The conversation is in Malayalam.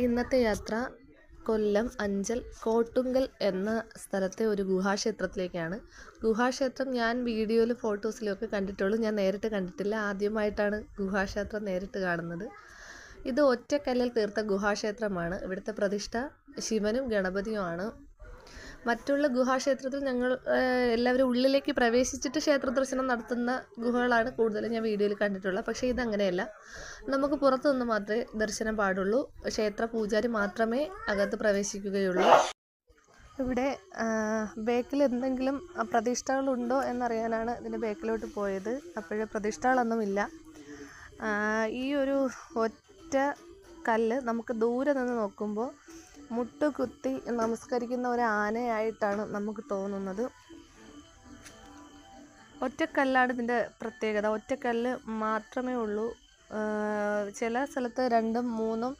ഇന്നത്തെ യാത്ര കൊല്ലം അഞ്ചൽ കോട്ടുങ്കൽ എന്ന സ്ഥലത്തെ ഒരു ഗുഹാക്ഷേത്രത്തിലേക്കാണ്. ഗുഹാക്ഷേത്രം ഞാൻ വീഡിയോയിലും ഫോട്ടോസിലുമൊക്കെ കണ്ടിട്ടുള്ളൂ. ഞാൻ നേരിട്ട് കണ്ടിട്ടില്ല. ആദ്യമായിട്ടാണ് ഗുഹാക്ഷേത്രം നേരിട്ട് കാണുന്നത്. ഇത് ഒറ്റക്കല്ലിൽ തീർത്ത ഗുഹാക്ഷേത്രമാണ്. ഇവിടുത്തെ പ്രതിഷ്ഠ ശിവനും ഗണപതിയുമാണ്. മറ്റുള്ള ഗുഹാക്ഷേത്രത്തിൽ ഞങ്ങൾ എല്ലാവരും ഉള്ളിലേക്ക് പ്രവേശിച്ചിട്ട് ക്ഷേത്ര ദർശനം നടത്തുന്ന ഗുഹകളാണ് കൂടുതലും ഞാൻ വീഡിയോയിൽ കണ്ടിട്ടുള്ളത്. പക്ഷേ ഇതങ്ങനെയല്ല, നമുക്ക് പുറത്തു നിന്ന് മാത്രമേ ദർശനം പാടുള്ളൂ. ക്ഷേത്ര പൂജാരി മാത്രമേ അകത്ത് പ്രവേശിക്കുകയുള്ളൂ. ഇവിടെ ബേക്കിൽ എന്തെങ്കിലും പ്രതിഷ്ഠകളുണ്ടോ എന്നറിയാനാണ് ഇതിൻ്റെ ബേക്കിലോട്ട് പോയത്. അപ്പോഴേ പ്രതിഷ്ഠകളൊന്നുമില്ല. ഈ ഒരു ഒറ്റ കല്ല് നമുക്ക് ദൂരെ നിന്ന് നോക്കുമ്പോൾ മുട്ടുകുത്തി നമസ്കരിക്കുന്ന ഒരു ആനയായിട്ടാണ് നമുക്ക് തോന്നുന്നത്. ഒറ്റക്കല്ലാണ് ഇതിൻ്റെ പ്രത്യേകത. ഒറ്റക്കല്ല് മാത്രമേ ഉള്ളൂ. ചില സ്ഥലത്ത് 2ഉം 3ഉം